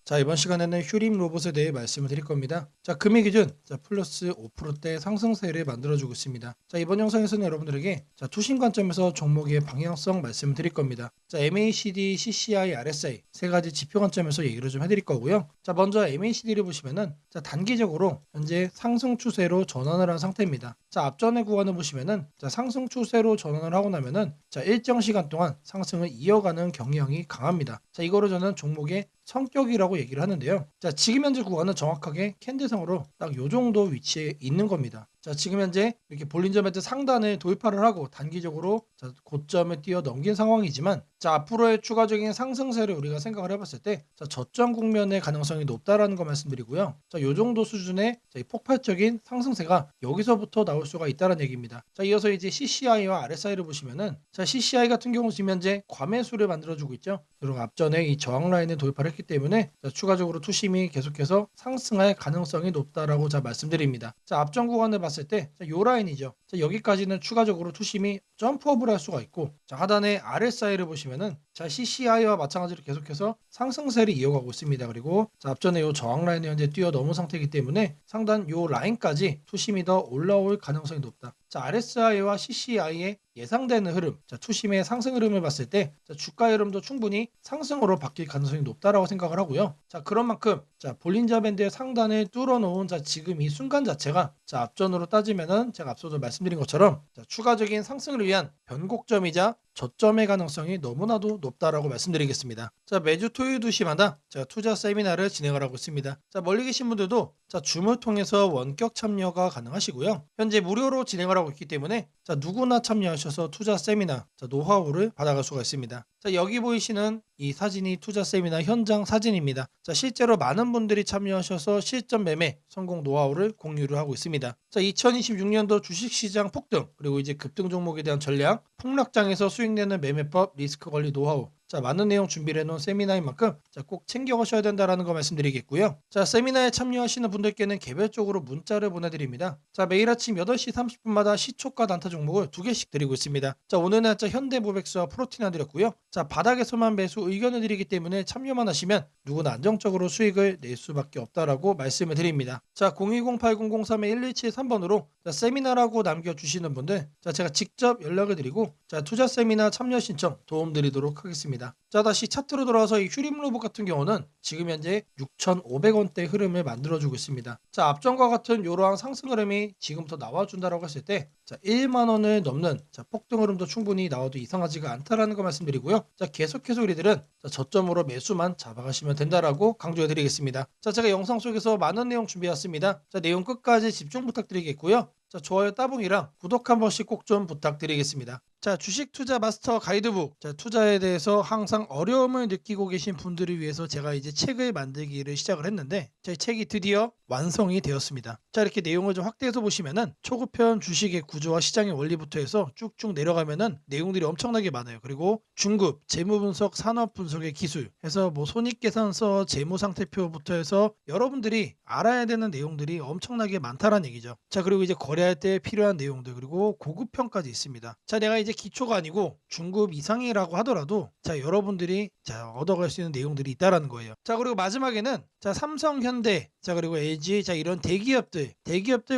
자, 이번 시간에는 휴림 로봇에 대해 말씀을 드릴 겁니다. 자, 금일 기준 플러스 5%대 상승세를 만들어주고 있습니다. 자, 이번 영상에서는 여러분들에게 투신 관점에서 종목의 방향성 말씀을 드릴 겁니다. 자, MACD, CCI, RSI 세 가지 지표 관점에서 얘기를 좀 해드릴 거고요. 자, 먼저 MACD를 보시면은 단기적으로 현재 상승 추세로 전환을 한 상태입니다. 자, 앞전의 구간을 보시면은 상승 추세로 전환을 하고 나면은 일정 시간 동안 상승을 이어가는 경향이 강합니다. 자, 이거를 저는 종목의 성격이라고 얘기를 하는데요. 자, 지금 현재 구간은 정확하게 캔들상으로 딱 요 정도 위치에 있는 겁니다. 자, 지금 현재 이렇게 볼린저 밴드 상단을 돌파를 하고 단기적으로 고점을 뛰어 넘긴 상황이지만 앞으로의 추가적인 상승세를 우리가 생각을 해봤을 때 저점 국면의 가능성이 높다라는 거 말씀드리고요. 자, 요 정도 수준의 폭발적인 상승세가 여기서부터 나올 수가 있다는 얘기입니다. 자, 이어서 이제 CCI와 RSI를 보시면은 CCI 같은 경우 지금 현재 과매수를 만들어주고 있죠. 그리고 앞전에 이 저항 라인을 돌파를 했기 때문에 추가적으로 투심이 계속해서 상승할 가능성이 높다라고 말씀드립니다. 자, 앞전 구간을 봤을 때 요 라인이죠. 자, 여기까지는 추가적으로 투심이 점프업을 할 수가 있고, 하단에 RSI를 보시면은 CCI와 마찬가지로 계속해서 상승세를 이어가고 있습니다. 그리고 앞전에 요 저항 라인을 현재 뛰어넘은 상태이기 때문에 상단 요 라인까지 투심이 더 올라올 가능성이 높다. 자, RSI와 CCI의 예상되는 흐름, 투심의 상승 흐름을 봤을 때 주가 흐름도 충분히 상승으로 바뀔 가능성이 높다라고 생각을 하고요. 자, 그런 만큼 볼린저 밴드의 상단을 뚫어놓은 지금 이 순간 자체가 앞전으로 따지면은 제가 앞서도 말씀드린 것처럼 추가적인 상승을 위한 변곡점이자 저점의 가능성이 너무나도 높다라고 말씀드리겠습니다. 자, 매주 토요일 2시마다 제가 투자 세미나를 진행을 하고 있습니다. 자, 멀리 계신 분들도 줌을 통해서 원격 참여가 가능하시고요. 현재 무료로 진행을 하고 있기 때문에 누구나 참여하셔서 투자 세미나 노하우를 받아갈 수가 있습니다. 자, 여기 보이시는 이 사진이 투자 세미나 현장 사진입니다. 자, 실제로 많은 분들이 참여하셔서 실전 매매 성공 노하우를 공유를 하고 있습니다. 자, 2026년도 주식시장 폭등, 그리고 이제 급등 종목에 대한 전략, 폭락장에서 수익내는 매매법, 리스크 관리 노하우, 많은 내용 준비를 해놓은 세미나인 만큼 꼭 챙겨가셔야 된다라는 거 말씀드리겠고요. 자, 세미나에 참여하시는 분들께는 개별적으로 문자를 보내드립니다. 자, 매일 아침 8시 30분마다 시초가 단타 종목을 2개씩 드리고 있습니다. 자, 오늘은 현대모백스와 프로티나 드렸고요. 자, 바닥에서만 매수 의견을 드리기 때문에 참여만 하시면 누구나 안정적으로 수익을 낼 수밖에 없다라고 말씀을 드립니다. 자, 010-8003-1173번으로 세미나라고 남겨주시는 분들 제가 직접 연락을 드리고 투자 세미나 참여 신청 도움드리도록 하겠습니다. 자, 다시 차트로 돌아와서 이 휴림 로봇 같은 경우는 지금 현재 6,500원대 흐름을 만들어주고 있습니다. 자, 앞전과 같은 이러한 상승 흐름이 지금부터 나와준다라고 했을 때 1만 원을 넘는 폭등 흐름도 충분히 나와도 이상하지가 않다라는 거 말씀드리고요. 자, 계속해서 우리들은 저점으로 매수만 잡아가시면 된다라고 강조해드리겠습니다. 자, 제가 영상 속에서 많은 내용 준비했습니다. 자, 내용 끝까지 집중 부탁드리겠고요. 자, 좋아요 따봉이랑 구독 한 번씩 꼭 좀 부탁드리겠습니다. 자, 주식 투자 마스터 가이드북. 투자에 대해서 항상 어려움을 느끼고 계신 분들을 위해서 제가 이제 책을 만들기를 시작을 했는데 이 책이 드디어 완성이 되었습니다. 자, 이렇게 내용을 좀 확대해서 보시면은 초급편 주식의 구조와 시장의 원리부터 해서 쭉쭉 내려가면은 내용들이 엄청나게 많아요. 그리고 중급, 재무 분석, 산업 분석의 기술 해서 손익계산서, 재무상태표부터 해서 여러분들이 알아야 되는 내용들이 엄청나게 많다라는 얘기죠. 자, 그리고 이제 거래할 때 필요한 내용들, 그리고 고급편까지 있습니다. 자, 내가 이제 기초가 아니고 중급 이상이라고 하더라도 여러분들이 얻어갈 수 있는 내용들이 있다라는 거예요. 자, 그리고 마지막에는 삼성, 현대, 그리고 LG, 이런 대기업들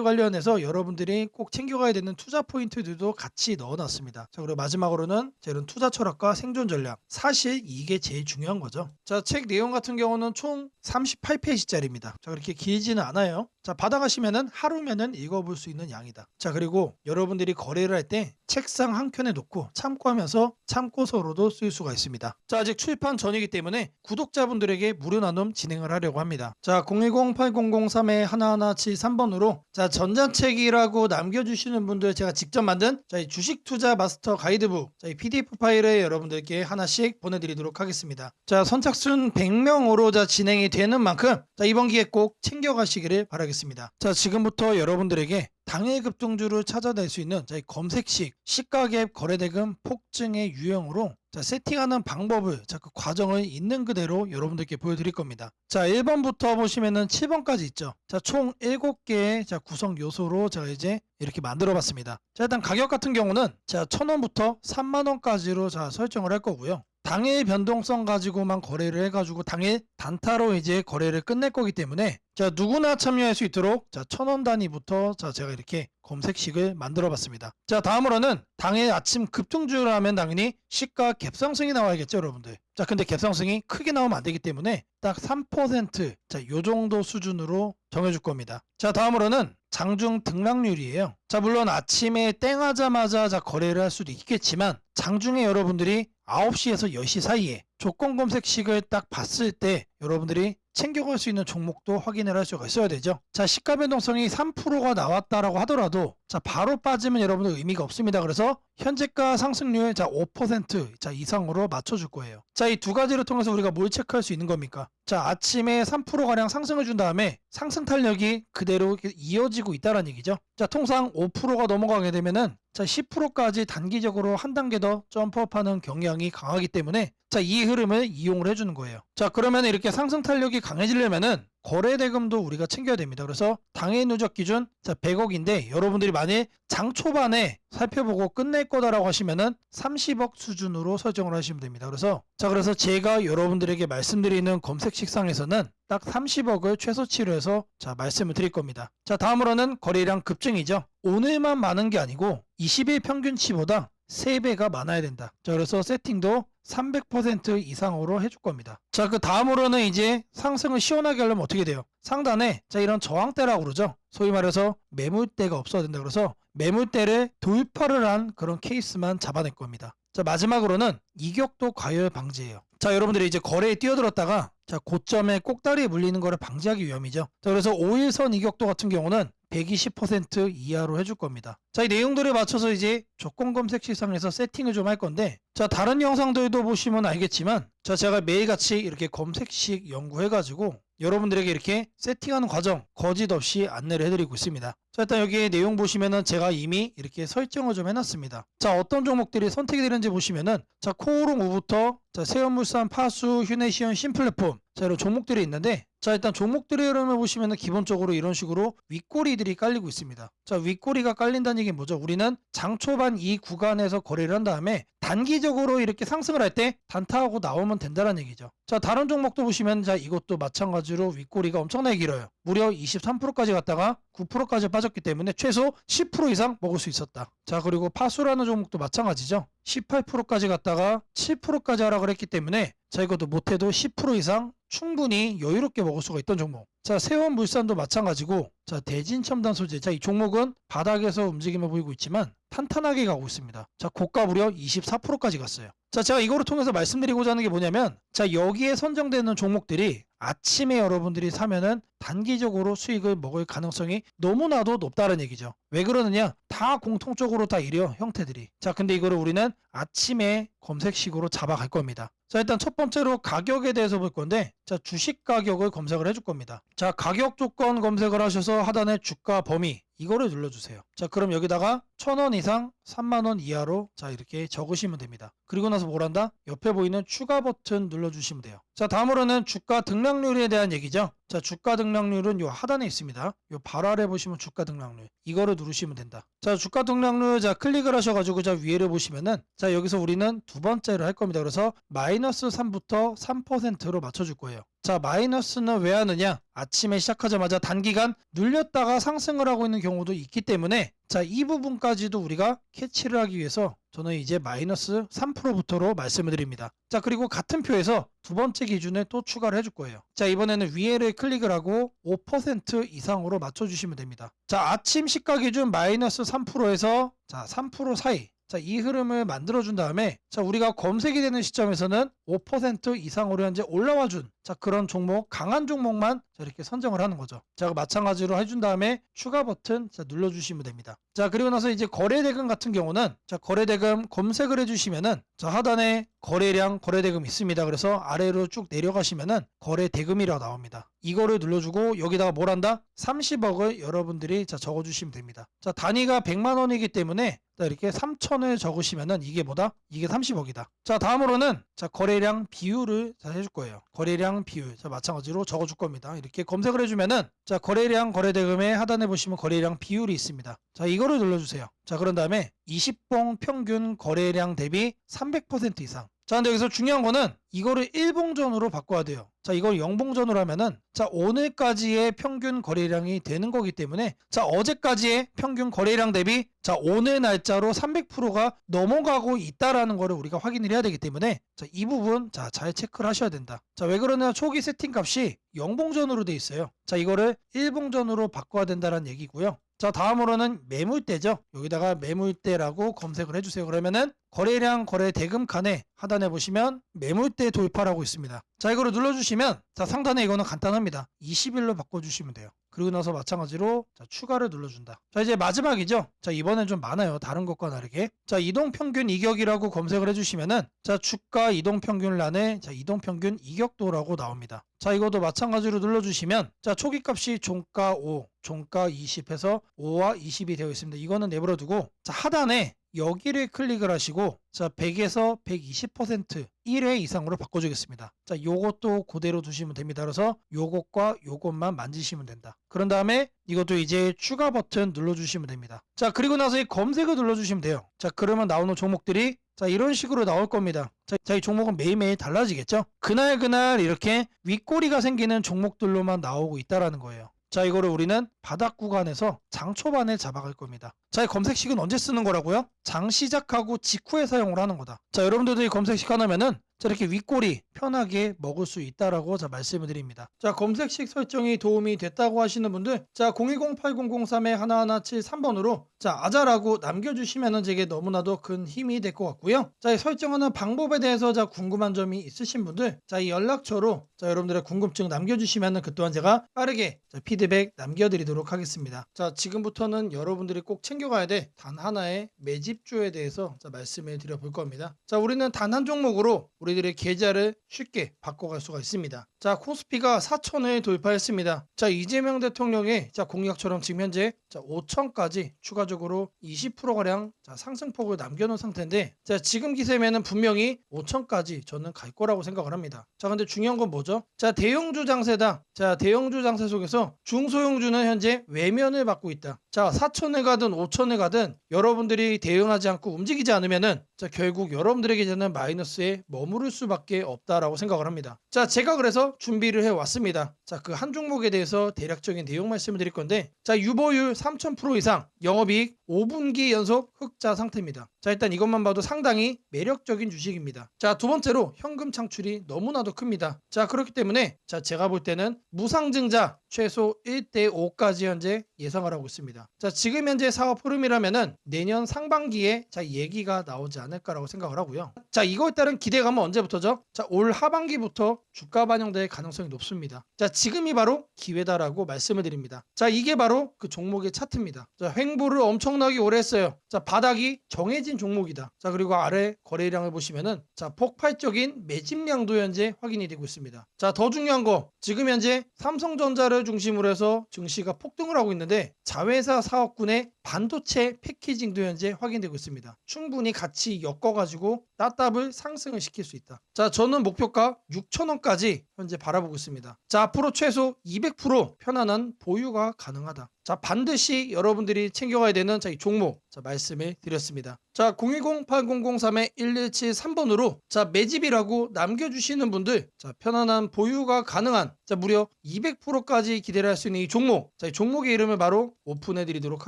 관련해서 여러분들이 꼭 챙겨가야 되는 투자 포인트들도 같이 넣어놨습니다. 자, 그리고 마지막으로는 이런 투자 철학과 생존 전략, 사실 이게 제일 중요한 거죠. 자, 책 내용 같은 경우는 총 38페이지짜리입니다. 자, 그렇게 길지는 않아요. 자, 받아가시면은 하루면은 읽어볼 수 있는 양이다. 자, 그리고 여러분들이 거래를 할 때 책상 한 켠에 놓고 참고하면서 참고서로도 쓸 수가 있습니다. 자, 아직 출판 전이기 때문에 구독자분들에게 무료 나눔 진행을 하려고 합니다. 자, 010-8003-1173번으로 전자책이라고 남겨주시는 분들 제가 직접 만든 이 주식 투자 마스터 가이드북 이 PDF 파일을 여러분들께 하나씩 보내드리도록 하겠습니다. 자, 선착순 100명으로 진행이 되는 만큼 이번 기회 꼭 챙겨가시기를 바라겠습니다. 자, 지금부터 여러분들에게 당일 급등주를 찾아낼 수 있는 검색식 시가갭 거래대금 폭증의 유형으로 세팅하는 방법을 그 과정을 있는 그대로 여러분들께 보여드릴 겁니다. 자, 1번부터 보시면은 7번까지 있죠. 자, 총 7개의 구성 요소로 제가 이제 이렇게 만들어 봤습니다. 자, 일단 가격 같은 경우는 1,000원부터 3만원까지로 설정을 할 거고요. 당일 변동성 가지고만 거래를 해가지고 당일 단타로 이제 거래를 끝낼 거기 때문에 자, 누구나 참여할 수 있도록 자, 1000원 단위부터 자, 제가 이렇게 검색식을 만들어 봤습니다. 자, 다음으로는 당일 아침 급등주를 하면 당연히 시가 갭상승이 나와야겠죠, 여러분들. 자, 근데 갭상승이 크게 나오면 안 되기 때문에 딱 3% 자, 요 정도 수준으로 정해줄 겁니다. 자, 다음으로는 장중 등락률이에요. 자, 물론 아침에 땡하자마자 자, 거래를 할 수도 있겠지만 장중에 여러분들이 9시에서 10시 사이에 조건 검색식을 딱 봤을 때 여러분들이 챙겨갈 수 있는 종목도 확인을 할 수가 있어야 되죠. 자, 시가 변동성이 3%가 나왔다라고 하더라도 자, 바로 빠지면 여러분들 의미가 없습니다. 그래서 현재가 상승률 자, 5% 자, 이상으로 맞춰줄 거예요. 자, 이 두 가지를 통해서 우리가 뭘 체크할 수 있는 겁니까? 자, 아침에 3%가량 상승을 준 다음에 상승 탄력이 그대로 이어지고 있다는 얘기죠. 자, 통상 5%가 넘어가게 되면은 자, 10%까지 단기적으로 한 단계 더 점프업하는 경향이 강하기 때문에 자, 이 흐름을 이용을 해주는 거예요. 자, 그러면 이렇게 상승 탄력이 강해지려면은 거래 대금도 우리가 챙겨야 됩니다. 그래서 당일 누적 기준 자, 100억인데 여러분들이 만일 장 초반에 살펴보고 끝낼 거다라고 하시면은 30억 수준으로 설정을 하시면 됩니다. 그래서 제가 여러분들에게 말씀드리는 검색 식상에서는 딱 30억을 최소치로 해서 자, 말씀을 드릴 겁니다. 자, 다음으로는 거래량 급증이죠. 오늘만 많은 게 아니고 20일 평균치보다 3배가 많아야 된다. 자, 그래서 세팅도 300% 이상으로 해줄 겁니다. 자, 그 다음으로는 이제 상승을 시원하게 하려면 어떻게 돼요? 상단에 자, 이런 저항대라고 그러죠. 소위 말해서 매물대가 없어야 된다. 그래서 매물대를 돌파를 한 그런 케이스만 잡아낼 겁니다. 자, 마지막으로는 이격도 과열 방지예요. 자, 여러분들이 이제 거래에 뛰어들었다가 자, 고점에 꼭다리에 물리는 거를 방지하기 위함이죠. 자, 그래서 5일선 이격도 같은 경우는 120% 이하로 해줄 겁니다. 자, 이 내용들에 맞춰서 이제 조건 검색 시상에서 세팅을 좀 할 건데 자, 다른 영상들도 보시면 알겠지만 자, 제가 매일같이 이렇게 검색식 연구해가지고 여러분들에게 이렇게 세팅하는 과정 거짓 없이 안내를 해드리고 있습니다. 자, 일단 여기 내용 보시면은 제가 이미 이렇게 설정을 좀 해놨습니다. 자, 어떤 종목들이 선택이 되는지 보시면은 자, 코오롱 우부터 자, 세연물산, 파수, 휴네시온, 신플랫폼 자, 이런 종목들이 있는데 자, 일단 종목들의 흐름을 보시면은 기본적으로 이런 식으로 윗꼬리들이 깔리고 있습니다. 자, 윗꼬리가 깔린다는 얘기는 뭐죠? 우리는 장 초반 이 구간에서 거래를 한 다음에 단기적으로 이렇게 상승을 할 때 단타하고 나오면 된다는 얘기죠. 자, 다른 종목도 보시면 자, 이것도 마찬가지로 윗꼬리가 엄청나게 길어요. 무려 23%까지 갔다가 9%까지 빠졌기 때문에 최소 10% 이상 먹을 수 있었다. 자, 그리고 파수라는 종목도 마찬가지죠. 18%까지 갔다가 7%까지 하락을 했기 때문에 자, 이것도 못해도 10% 이상 충분히 여유롭게 먹을 수가 있던 종목. 자, 세원물산도 마찬가지고 자, 대진첨단 소재. 자, 이 종목은 바닥에서 움직임을 보이고 있지만 탄탄하게 가고 있습니다. 자, 고가 무려 24%까지 갔어요. 자, 제가 이거를 통해서 말씀드리고자 하는 게 뭐냐면 자, 여기에 선정되는 종목들이 아침에 여러분들이 사면은 단기적으로 수익을 먹을 가능성이 너무나도 높다는 얘기죠. 왜 그러느냐? 다 공통적으로 다 이래요, 형태들이. 자, 근데 이거를 우리는 아침에 검색식으로 잡아갈 겁니다. 자, 일단 첫 번째로 가격에 대해서 볼 건데 자, 주식 가격을 검색을 해줄 겁니다. 자, 가격 조건 검색을 하셔서 하단에 주가 범위 이거를 눌러주세요. 자, 그럼 여기다가 1000원 이상 3만원 이하로 자, 이렇게 적으시면 됩니다. 그리고 나서 뭘 한다? 옆에 보이는 추가 버튼 눌러주시면 돼요. 자, 다음으로는 주가 등락률에 대한 얘기죠. 자, 주가 등락률은 요 하단에 있습니다. 요 바로 아래 보시면 주가 등락률 이거를 누르시면 된다. 자, 주가 등락률 자, 클릭을 하셔가지고 자, 위에를 보시면은 자, 여기서 우리는 두 번째로 할 겁니다. 그래서 마이너스 3부터 3%로 맞춰줄 거예요. 자, 마이너스는 왜 하느냐? 아침에 시작하자마자 단기간 눌렸다가 상승을 하고 있는 경우도 있기 때문에 자, 이 부분까지도 우리가 캐치를 하기 위해서 저는 이제 마이너스 3%부터로 말씀을 드립니다. 자, 그리고 같은 표에서 두 번째 기준에 또 추가를 해줄 거예요. 자, 이번에는 위에를 클릭을 하고 5% 이상으로 맞춰주시면 됩니다. 자, 아침 시가 기준 마이너스 3%에서 자, 3% 사이 자, 이 흐름을 만들어준 다음에 자, 우리가 검색이 되는 시점에서는 5% 이상으로 현재 올라와준 자, 그런 종목, 강한 종목만 자, 이렇게 선정을 하는 거죠. 자, 마찬가지로 해준 다음에 추가 버튼 자, 눌러주시면 됩니다. 자, 그리고 나서 이제 거래대금 같은 경우는 자, 거래대금 검색을 해주시면은 자, 하단에 거래량 거래대금 있습니다. 그래서 아래로 쭉 내려가시면은 거래대금이라고 나옵니다. 이거를 눌러주고 여기다가 뭘 한다? 30억을 여러분들이 자, 적어주시면 됩니다. 자, 단위가 100만 원이기 때문에 자, 이렇게 3천을 적으시면은 이게 뭐다? 이게 30억이다. 자, 다음으로는 자, 거래량 비율을 자, 해줄 거예요. 거래량 비율. 자, 마찬가지로 적어줄 겁니다. 이렇게 검색을 해주면은 자, 거래량 거래대금의 하단에 보시면 거래량 비율이 있습니다. 자, 이거를 눌러주세요. 자, 그런 다음에 20봉 평균 거래량 대비 300% 이상. 자, 근데 여기서 중요한 거는 이거를 일봉전으로 바꿔야 돼요. 자, 이걸 영봉전으로 하면은 자, 오늘까지의 평균 거래량이 되는 거기 때문에 자, 어제까지의 평균 거래량 대비 자, 오늘 날짜로 300%가 넘어가고 있다라는 거를 우리가 확인을 해야 되기 때문에 자, 이 부분 자, 잘 체크를 하셔야 된다. 자, 왜 그러냐? 초기 세팅 값이 영봉전으로 돼 있어요. 자, 이거를 일봉전으로 바꿔야 된다는 얘기고요. 자, 다음으로는 매물대죠. 여기다가 매물대라고 검색을 해주세요. 그러면은 거래량 거래 대금 칸에 하단에 보시면 매물대 돌파라고 있습니다. 자, 이거를 눌러주시면 자, 상단에 이거는 간단합니다. 20일로 바꿔주시면 돼요. 그리고 나서 마찬가지로 자, 추가를 눌러준다. 자, 이제 마지막이죠. 자, 이번엔 좀 많아요. 다른 것과 다르게. 자, 이동평균 이격이라고 검색을 해주시면은 자, 주가 이동평균란에 자, 이동평균 이격도라고 나옵니다. 자, 이것도 마찬가지로 눌러주시면 자, 초기값이 종가 5, 종가 20 해서 5와 20이 되어 있습니다. 이거는 내버려두고 자, 하단에 여기를 클릭을 하시고 자, 100에서 120% 1회 이상으로 바꿔주겠습니다. 자, 요것도 그대로 두시면 됩니다. 그래서 요것과 요것만 만지시면 된다. 그런 다음에 이것도 이제 추가 버튼 눌러주시면 됩니다. 자, 그리고 나서 이 검색을 눌러주시면 돼요. 자, 그러면 나오는 종목들이 자, 이런 식으로 나올 겁니다. 자, 이 종목은 매일매일 달라지겠죠? 그날 이렇게 윗꼬리가 생기는 종목들로만 나오고 있다라는 거예요. 자, 이거를 우리는 바닥 구간에서 장 초반에 잡아갈 겁니다. 자, 이 검색식은 언제 쓰는 거라고요? 장 시작하고 직후에 사용을 하는 거다. 자, 여러분들도 이 검색식 하나면은 자, 이렇게 윗꼬리 편하게 먹을 수 있다라고 자, 말씀을 드립니다. 자, 검색식 설정이 도움이 됐다고 하시는 분들 자, 010-8003-1173번으로 자, 아자라고 남겨주시면은 제게 너무나도 큰 힘이 될 것 같고요. 자, 이 설정하는 방법에 대해서 자, 궁금한 점이 있으신 분들 자, 이 연락처로 자, 여러분들의 궁금증 남겨주시면은 그 또한 제가 빠르게 자, 피드백 남겨드리도록 하겠습니다. 자, 지금부터는 여러분들이 꼭 챙겨가야 돼 단 하나의 매집주에 대해서 자, 말씀을 드려볼 겁니다. 자, 우리는 단 한 종목으로 우리들의 계좌를 쉽게 바꿔갈 수가 있습니다. 자, 코스피가 4천을 돌파했습니다. 자, 이재명 대통령의 자, 공약처럼 지금 현재 자, 5천까지 추가적으로 20%가량 자, 상승폭을 남겨놓은 상태인데 자, 지금 기세면은 분명히 5천까지 저는 갈 거라고 생각을 합니다. 자, 근데 중요한 건 뭐죠? 자, 대형주 장세다. 자, 대형주 장세 속에서 중소형주는 현재 외면을 받고 있다. 자, 4천을 가든 5천을 가든 여러분들이 대응하지 않고 움직이지 않으면은 자, 결국 여러분들의 계좌는 마이너스에 머무를 수밖에 없다라고 생각을 합니다. 자, 제가 그래서 준비를 해왔습니다. 자, 그 한 종목에 대해서 대략적인 내용 말씀을 드릴 건데 자, 유보율 3000% 이상, 영업이익 5분기 연속 흑자 상태입니다. 자, 일단 이것만 봐도 상당히 매력적인 주식입니다. 자, 두 번째로 현금 창출이 너무나도 큽니다. 자, 그렇기 때문에 자, 제가 볼 때는 무상증자 최소 1대5까지 현재 예상을 하고 있습니다. 자, 지금 현재 사업 흐름이라면은 내년 상반기에 자, 얘기가 나오지 않을까라고 생각을 하고요. 자, 이거에 따른 기대감은 언제부터죠? 자, 올 하반기부터 주가 반영될 가능성이 높습니다. 자, 지금이 바로 기회다라고 말씀을 드립니다. 자, 이게 바로 그 종목의 차트입니다. 자, 횡보를 엄청나게 오래 했어요. 자, 바닥이 정해진 종목이다. 자, 그리고 아래 거래량을 보시면은 자, 폭발적인 매집량도 현재 확인이 되고 있습니다. 자, 더 중요한 거 지금 현재 삼성전자를 중심으로 해서 증시가 폭등을 하고 있는데 자회사 사업군의 반도체 패키징도 현재 확인되고 있습니다. 충분히 같이 엮어가지고 따따블 상승을 시킬 수 있다. 자, 저는 목표가 6,000원까지 현재 바라보고 있습니다. 자, 앞으로 최소 200% 편안한 보유가 가능하다. 자, 반드시 여러분들이 챙겨가야 되는 자, 이 종목 자, 말씀을 드렸습니다. 자, 010-8003-1173번으로 자, 매집이라고 남겨주시는 분들 자, 편안한 보유가 가능한 자, 무려 200%까지 기대를 할 수 있는 이 종목 자, 이 종목의 이름을 바로 오픈해 드리도록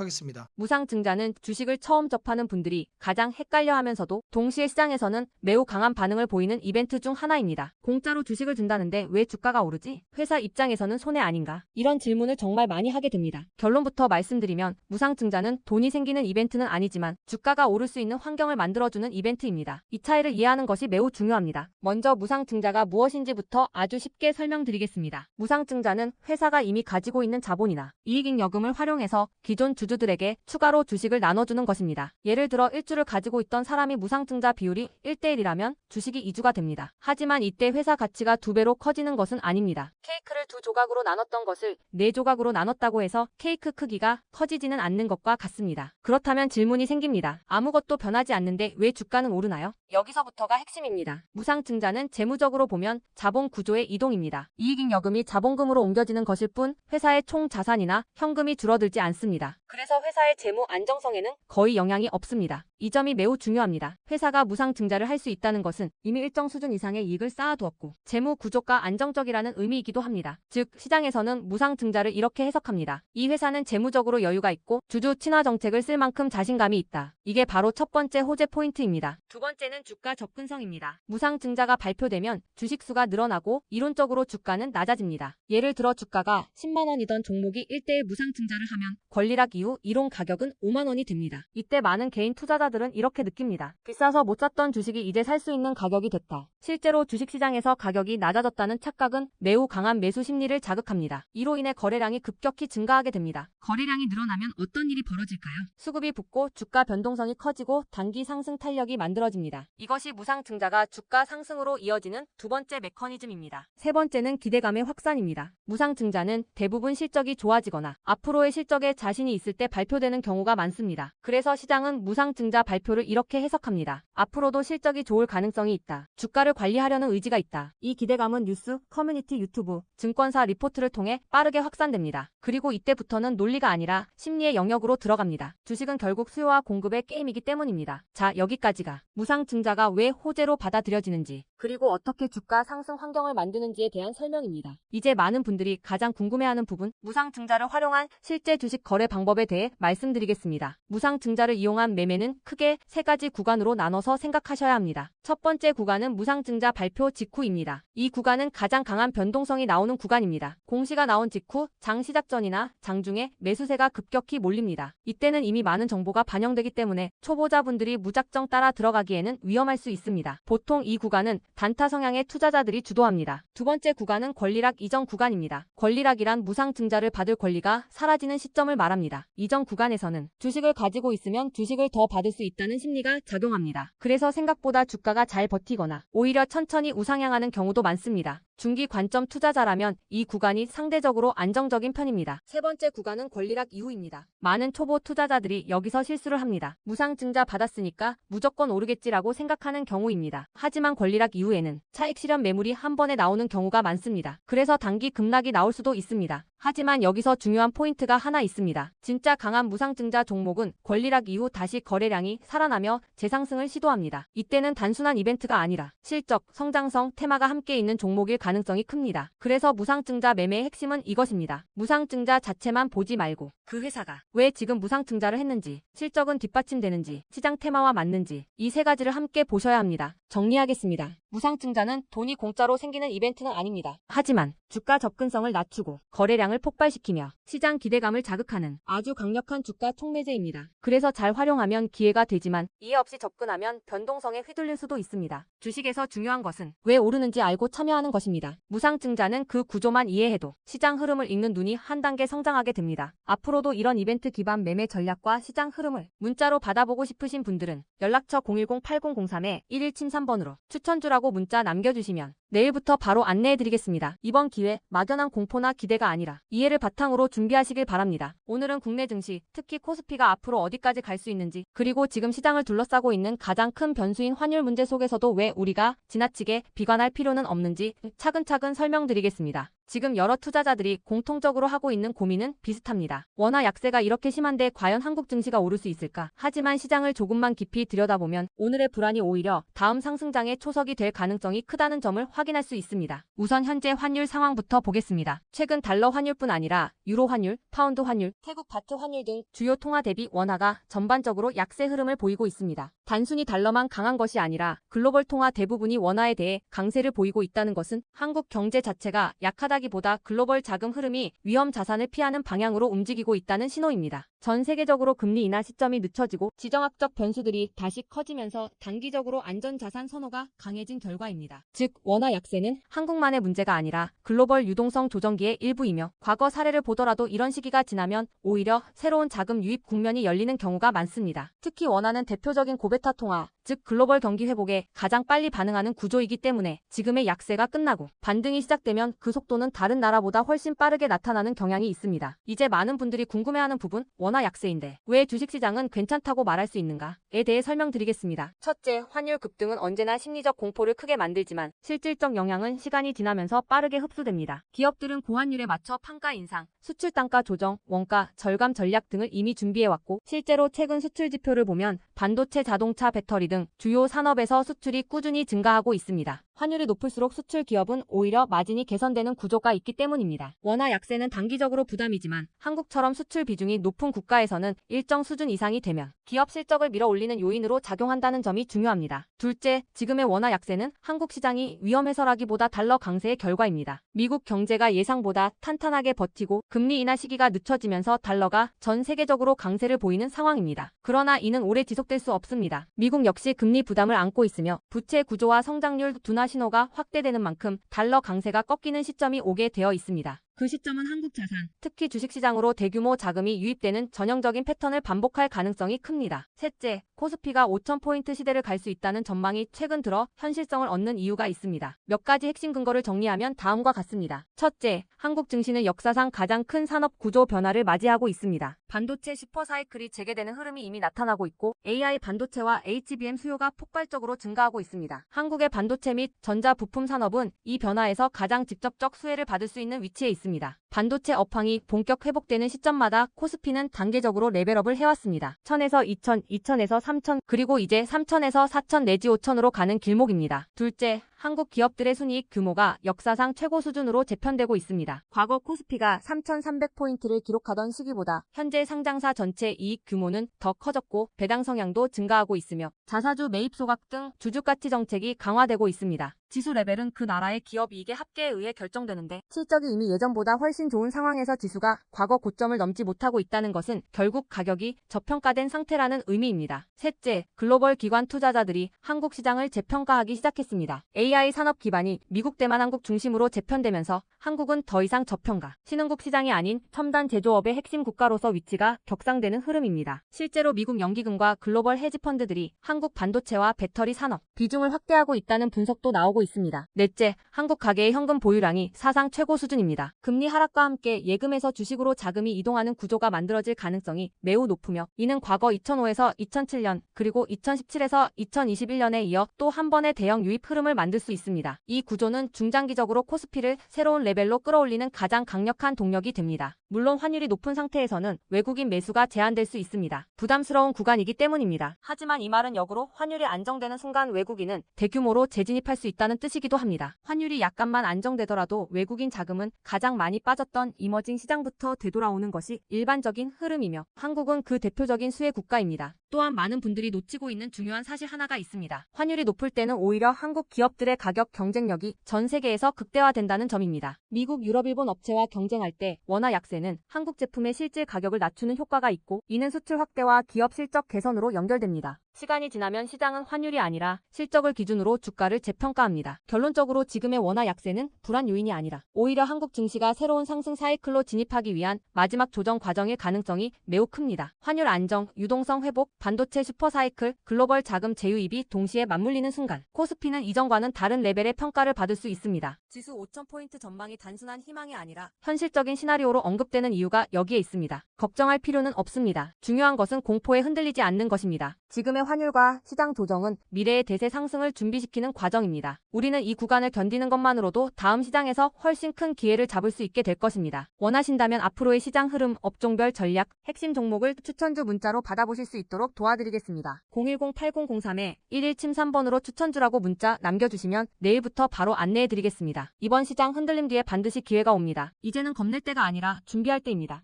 하겠습니다. 무상증자는 주식을 처음 접하는 분들이 가장 헷갈려하면서도 동시에 시장에서는 매우 강한 반응을 보이는 이벤트 중 하나입니다. 공짜로 주식을 준다는데 왜 주가가 오르지? 회사 입장에서는 손해 아닌가? 이런 질문을 정말 많이 하게 됩니다. 결론부터 말씀드리면 무상증자는 돈이 생기는 이벤트는 아니지만 주가가 오를 수 있는 환경을 만들어주는 이벤트입니다. 이 차이를 이해하는 것이 매우 중요합니다. 먼저 무상증자가 무엇인지부터 아주 쉽게 설명드리겠습니다. 무상증자는 회사가 이미 가지고 있는 자본이나 이익잉여금을 활용해서 기존 주주들에게 추가로 주식을 나눠주는 것입니다. 예를 들어 1주를 가지고 있던 사람이 무상증자 비율이 1대1이라면 주식이 2주가 됩니다. 하지만 이때 회사 가치가 2배로 커지는 것은 아닙니다. 케이크를 2조각으로 나눴던 것을 4조각으로 나눴다고 해서 케이크 케이크 크기가 커지지는 않는 것과 같습니다. 그렇다면 질문이 생깁니다. 아무것도 변하지 않는데 왜 주가는 오르나요? 여기서부터가 핵심입니다. 무상증자는 재무적으로 보면 자본 구조의 이동입니다. 이익잉여금이 자본금으로 옮겨지는 것일 뿐 회사의 총 자산이나 현금이 줄어들지 않습니다. 그래서 회사의 재무 안정성에는 거의 영향이 없습니다. 이 점이 매우 중요합니다. 회사가 무상증자를 할 수 있다는 것은 이미 일정 수준 이상의 이익을 쌓아두었고 재무 구조가 안정적이라는 의미이기도 합니다. 즉 시장에서는 무상증자를 이렇게 해석합니다. 이 회사는 재무적으로 여유가 있고 주주 친화 정책을 쓸 만큼 자신감이 있다. 이게 바로 첫 번째 호재 포인트입니다. 두 번째는 주가 접근성입니다. 무상증자가 발표되면 주식수가 늘어나고 이론적으로 주가는 낮아집니다. 예를 들어 주가가 10만 원이던 종목이 1대1 무상증자를 하면 권리락 이후 이론 가격은 5만 원이 됩니다. 이때 많은 개인 투자자들은 이렇게 느낍니다. 비싸서 못 샀던 주식이 이제 살 수 있는 가격이 됐다. 실제로 주식시장에서 가격이 낮아졌다는 착각은 매우 강한 매수 심리를 자극합니다. 이로 인해 거래량이 급격히 증가하게 됩니다. 거래량이 늘어나면 어떤 일이 벌어질까요? 수급이 붙고 주가 변동성이 커지고 단기 상승 탄력이 만들어집니다. 이것이 무상증자가 주가 상승으로 이어지는 두 번째 메커니즘입니다. 세 번째는 기대감의 확산입니다. 무상증자는 대부분 실적이 좋아지거나 앞으로의 실적에 자신이 있을 때 발표되는 경우가 많습니다. 그래서 시장은 무상증자 발표를 이렇게 해석합니다. 앞으로도 실적이 좋을 가능성이 있다. 주가를 관리하려는 의지가 있다. 이 기대감은 뉴스, 커뮤니티, 유튜브, 증권사 리포트를 통해 빠르게 확산됩니다. 그리고 이때부터는 논리가 아니라 심리의 영역으로 들어갑니다. 주식은 결국 수요와 공급의 게임이기 때문입니다. 자, 여기까지가 무상증자가 왜 호재로 받아들여지는지 그리고 어떻게 주가 상승 환경을 만드는지에 대한 설명입니다. 이제 많은 분들이 가장 궁금해하는 부분, 무상증자를 활용한 실제 주식 거래 방법에 대해 말씀드리겠습니다. 무상증자를 이용한 매매는 크게 세 가지 구간으로 나눠서 생각하셔야 합니다. 첫 번째 구간은 무상증자 발표 직후입니다. 이 구간은 가장 강한 변동성이 나오는 구간입니다. 공시가 나온 직후 장 시작 전이나 장중에 매수세가 급격히 몰립니다. 이때는 이미 많은 정보가 반영되기 때문에 초보자분들이 무작정 따라 들어가기에는 위험할 수 있습니다. 보통 이 구간은 단타 성향의 투자자들이 주도합니다. 두 번째 구간은 권리락 이전 구간입니다. 권리락이란 무상증자를 받을 권리가 사라지는 시점을 말합니다. 이전 구간에서는 주식을 가지고 있으면 주식을 더 받을 수 있다는 심리가 작용합니다. 그래서 생각보다 주가가 잘 버티거나 오히려 천천히 우상향하는 경우도 많습니다. 중기 관점 투자자라면 이 구간이 상대적으로 안정적인 편입니다. 세 번째 구간은 권리락 이후입니다. 많은 초보 투자자들이 여기서 실수를 합니다. 무상증자 받았으니까 무조건 오르겠지라고 생각하는 경우입니다. 하지만 권리락 이후에는 차익 실현 매물이 한 번에 나오는 경우가 많습니다. 그래서 단기 급락이 나올 수도 있습니다. 하지만 여기서 중요한 포인트가 하나 있습니다. 진짜 강한 무상증자 종목은 권리락 이후 다시 거래량이 살아나며 재상승을 시도합니다. 이때는 단순한 이벤트가 아니라 실적, 성장성, 테마가 함께 있는 종목일 가능성이 큽니다. 그래서 무상증자 매매의 핵심은 이것입니다. 무상증자 자체만 보지 말고 그 회사가 왜 지금 무상증자를 했는지, 실적은 뒷받침되는지, 시장 테마와 맞는지 이 세 가지를 함께 보셔야 합니다. 정리하겠습니다. 무상증자는 돈이 공짜로 생기는 이벤트는 아닙니다. 하지만 주가 접근성을 낮추고 거래량을 폭발시키며 시장 기대감을 자극하는 아주 강력한 주가 촉매제입니다. 그래서 잘 활용하면 기회가 되지만 이해 없이 접근하면 변동성에 휘둘릴 수도 있습니다. 주식에서 중요한 것은 왜 오르는지 알고 참여하는 것입니다. 무상증자는 그 구조만 이해해도 시장 흐름을 읽는 눈이 한 단계 성장하게 됩니다. 앞으로도 이런 이벤트 기반 매매 전략과 시장 흐름을 문자로 받아보고 싶으신 분들은 연락처 010-8003-1173번으로 추천주라고 문자 남겨주시면 내일부터 바로 안내해드리겠습니다. 이번 기회 막연한 공포나 기대가 아니라 이해를 바탕으로 준비하시길 바랍니다. 오늘은 국내 증시, 특히 코스피가 앞으로 어디까지 갈 수 있는지, 그리고 지금 시장을 둘러싸고 있는 가장 큰 변수인 환율 문제 속에서도 왜 우리가 지나치게 비관할 필요는 없는지 차근차근 설명드리겠습니다. 지금 여러 투자자들이 공통적으로 하고 있는 고민은 비슷합니다. 원화 약세가 이렇게 심한데 과연 한국 증시가 오를 수 있을까? 하지만 시장을 조금만 깊이 들여다보면 오늘의 불안이 오히려 다음 상승장의 초석이 될 가능성이 크다는 점을 확인할 수 있습니다. 우선 현재 환율 상황부터 보겠습니다. 최근 달러 환율뿐 아니라 유로 환율, 파운드 환율, 태국 바트 환율 등 주요 통화 대비 원화가 전반적으로 약세 흐름을 보이고 있습니다. 단순히 달러만 강한 것이 아니라 글로벌 통화 대부분이 원화에 대해 강세를 보이고 있다는 것은 한국 경제 자체가 약하다기보다 글로벌 자금 흐름이 위험 자산을 피하는 방향으로 움직이고 있다는 신호입니다. 전 세계적으로 금리 인하 시점이 늦춰지고 지정학적 변수들이 다시 커지면서 단기적으로 안전자산 선호가 강해진 결과입니다. 즉 원화 원화 약세는 한국만의 문제가 아니라 글로벌 유동성 조정기의 일부이며 과거 사례를 보더라도 이런 시기가 지나면 오히려 새로운 자금 유입 국면이 열리는 경우가 많습니다. 특히 원화는 대표적인 고베타 통화, 즉 글로벌 경기 회복에 가장 빨리 반응하는 구조이기 때문에 지금의 약세가 끝나고 반등이 시작되면 그 속도는 다른 나라보다 훨씬 빠르게 나타나는 경향이 있습니다. 이제 많은 분들이 궁금해하는 부분, 원화 약세인데 왜 주식시장은 괜찮다고 말할 수 있는가에 대해 설명드리겠습니다. 첫째, 환율 급등은 언제나 심리적 공포를 크게 만들지만 실질적 영향은 시간이 지나면서 빠르게 흡수됩니다. 기업들은 고환율에 맞춰 판가 인상, 수출 단가 조정, 원가 절감 전략 등을 이미 준비해왔고 실제로 최근 수출 지표를 보면 반도체, 자동차, 배터리 등 주요 산업에서 수출이 꾸준히 증가하고 있습니다. 환율이 높을수록 수출 기업은 오히려 마진이 개선되는 구조가 있기 때문입니다. 원화 약세는 단기적으로 부담이지만 한국처럼 수출 비중이 높은 국가에서는 일정 수준 이상이 되면 기업 실적을 밀어올리는 요인으로 작용한다는 점이 중요합니다. 둘째, 지금의 원화 약세는 한국 시장이 위험해서라기보다 달러 강세의 결과입니다. 미국 경제가 예상보다 탄탄하게 버티고 금리 인하 시기가 늦춰지면서 달러가 전 세계적으로 강세를 보이는 상황입니다. 그러나 이는 오래 지속될 수 없습니다. 미국 역시 금리 부담을 안고 있으며 부채 구조와 성장률 둔화 신호가 확대되는 만큼 달러 강세가 꺾이는 시점이 오게 되어 있습니다. 그 시점은 한국 자산, 특히 주식시장으로 대규모 자금이 유입되는 전형적인 패턴을 반복할 가능성이 큽니다. 셋째, 코스피가 5,000포인트 시대를 갈 수 있다는 전망이 최근 들어 현실성을 얻는 이유가 있습니다. 몇 가지 핵심 근거를 정리하면 다음과 같습니다. 첫째, 한국 증시는 역사상 가장 큰 산업 구조 변화를 맞이하고 있습니다. 반도체 슈퍼사이클이 재개되는 흐름이 이미 나타나고 있고 AI 반도체와 HBM 수요가 폭발적으로 증가하고 있습니다. 한국의 반도체 및 전자 부품 산업은 이 변화에서 가장 직접적 수혜를 받을 수 있는 위치에 있습니다. 반도체 업황이 본격 회복되는 시점마다 코스피는 단계적으로 레벨업을 해왔습니다. 1000에서 2000, 2000에서 3000, 그리고 이제 3000에서 4000 내지 5000으로 가는 길목입니다. 둘째, 한국 기업들의 순이익 규모가 역사상 최고 수준으로 재편되고 있습니다. 과거 코스피가 3,300포인트를 기록하던 시기보다 현재 상장사 전체 이익 규모는 더 커졌고 배당 성향도 증가하고 있으며 자사주 매입 소각 등 주주가치 정책이 강화되고 있습니다. 지수 레벨은 그 나라의 기업 이익의 합계에 의해 결정되는데 실적이 이미 예전보다 훨씬 좋은 상황에서 지수가 과거 고점을 넘지 못하고 있다는 것은 결국 가격이 저평가된 상태라는 의미입니다. 셋째, 글로벌 기관 투자자들이 한국 시장을 재평가하기 시작했습니다. AI 산업 기반이 미국 대만 한국 중심으로 재편되면서 한국은 더 이상 저평가, 신흥국 시장이 아닌 첨단 제조업의 핵심 국가로서 위치가 격상되는 흐름입니다. 실제로 미국 연기금과 글로벌 헤지펀드들이 한국 반도체와 배터리 산업 비중을 확대하고 있다는 분석도 나오고 있습니다. 넷째, 한국 가계의 현금 보유량이 사상 최고 수준입니다. 금리 하락과 함께 예금에서 주식으로 자금이 이동하는 구조가 만들어질 가능성이 매우 높으며 이는 과거 2005에서 2007년 그리고 2017에서 2021년에 이어 또 한 번의 대형 유입 흐름을 만들 수 있습니다. 이 구조는 중장기적으로 코스피를 새로운 레벨로 끌어올리는 가장 강력한 동력이 됩니다. 물론 환율이 높은 상태에서는 외국인 매수가 제한될 수 있습니다. 부담스러운 구간이기 때문입니다. 하지만 이 말은 역으로 환율이 안정되는 순간 외국인은 대규모로 재진입할 수 있다는 뜻이기도 합니다. 환율이 약간만 안정되더라도 외국인 자금은 가장 많이 빠졌던 이머징 시장부터 되돌아오는 것이 일반적인 흐름이며 한국은 그 대표적인 수혜 국가입니다. 또한 많은 분들이 놓치고 있는 중요한 사실 하나가 있습니다. 환율이 높을 때는 오히려 한국 기업들의 가격 경쟁력이 전 세계에서 극대화된다는 점입니다. 미국, 유럽, 일본 업체와 경쟁할 때 원화 약세는 한국 제품의 실질 가격을 낮추는 효과가 있고 이는 수출 확대와 기업 실적 개선으로 연결됩니다. 시간이 지나면 시장은 환율이 아니라 실적을 기준으로 주가를 재평가합니다. 결론적으로 지금의 원화 약세는 불안 요인이 아니라 오히려 한국 증시가 새로운 상승 사이클로 진입하기 위한 마지막 조정 과정일 가능성이 매우 큽니다. 환율 안정, 유동성 회복, 반도체 슈퍼 사이클, 글로벌 자금 재유입이 동시에 맞물리는 순간 코스피는 이전과는 다른 레벨의 평가를 받을 수 있습니다. 지수 5,000포인트 전망이 단순한 희망이 아니라 현실적인 시나리오로 언급되는 이유가 여기에 있습니다. 걱정할 필요는 없습니다. 중요한 것은 공포에 흔들리지 않는 것입니다. 지금의 환율과 시장 조정은 미래의 대세 상승을 준비시키는 과정입니다. 우리는 이 구간을 견디는 것만으로도 다음 시장에서 훨씬 큰 기회를 잡을 수 있게 될 것입니다. 원하신다면 앞으로의 시장 흐름, 업종별 전략, 핵심 종목을 추천주 문자로 받아보실 수 있도록 도와드리겠습니다. 010-8003-1173번으로 추천주라고 문자 남겨주시면 내일부터 바로 안내해드리겠습니다. 이번 시장 흔들림 뒤에 반드시 기회가 옵니다. 이제는 겁낼 때가 아니라 준비할 때입니다.